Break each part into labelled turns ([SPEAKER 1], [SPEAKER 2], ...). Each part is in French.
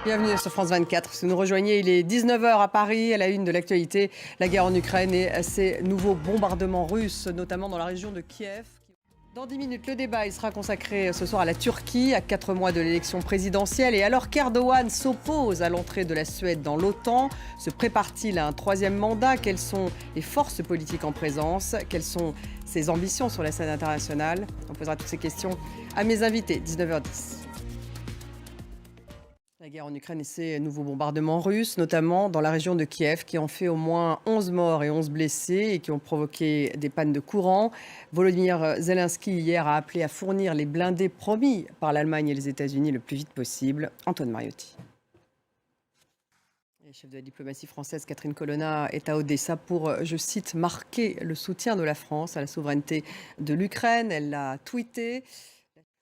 [SPEAKER 1] Bienvenue sur France 24. Si vous nous rejoignez, il est 19 h à Paris, à la une de l'actualité, la guerre en Ukraine et ses nouveaux bombardements russes, notamment dans la région de Kiev. Dans 10 minutes, le débat il sera consacré ce soir à la Turquie, à 4 mois de l'élection présidentielle. Et alors qu'Erdogan s'oppose à l'entrée de la Suède dans l'OTAN, se prépare-t-il à un troisième mandat? Quelles sont les forces politiques en présence? Quelles sont ses ambitions sur la scène internationale? On posera toutes ces questions à mes invités, 19 h 10. La guerre en Ukraine et ses nouveaux bombardements russes, notamment dans la région de Kiev, qui ont fait au moins 11 morts et 11 blessés et qui ont provoqué des pannes de courant. Volodymyr Zelensky, hier, a appelé à fournir les blindés promis par l'Allemagne et les États-Unis le plus vite possible. Antoine Mariotti. La chef de la diplomatie française, Catherine Colonna, est à Odessa pour, je cite, marquer le soutien de la France à la souveraineté de l'Ukraine. Elle l'a tweeté.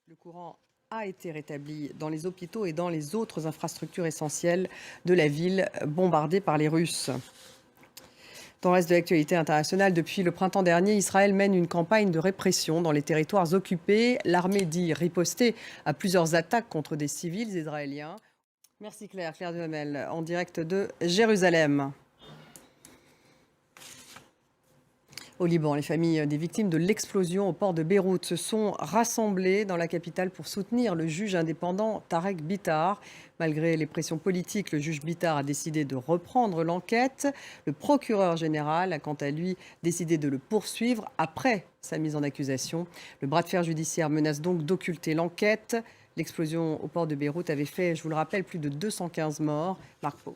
[SPEAKER 1] Le courant a été rétabli dans les hôpitaux et dans les autres infrastructures essentielles de la ville bombardée par les Russes. Dans le reste de l'actualité internationale, depuis le printemps dernier, Israël mène une campagne de répression dans les territoires occupés. L'armée dit riposter à plusieurs attaques contre des civils israéliens. Merci Claire Duhamel, en direct de Jérusalem. Au Liban, les familles des victimes de l'explosion au port de Beyrouth se sont rassemblées dans la capitale pour soutenir le juge indépendant Tarek Bitar. Malgré les pressions politiques, le juge Bitar a décidé de reprendre l'enquête. Le procureur général a quant à lui décidé de le poursuivre après sa mise en accusation. Le bras de fer judiciaire menace donc d'occulter l'enquête. L'explosion au port de Beyrouth avait fait, je vous le rappelle, plus de 215 morts. Marc Pope.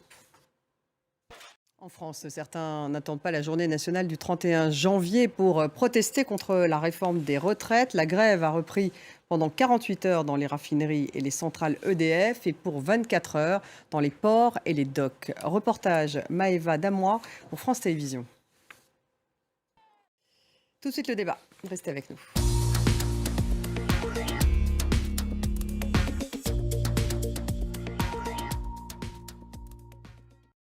[SPEAKER 1] En France, certains n'attendent pas la journée nationale du 31 janvier pour protester contre la réforme des retraites. La grève a repris pendant 48 heures dans les raffineries et les centrales EDF et pour 24 heures dans les ports et les docks. Reportage Maëva Damois pour France Télévisions. Tout de suite le débat. Restez avec nous.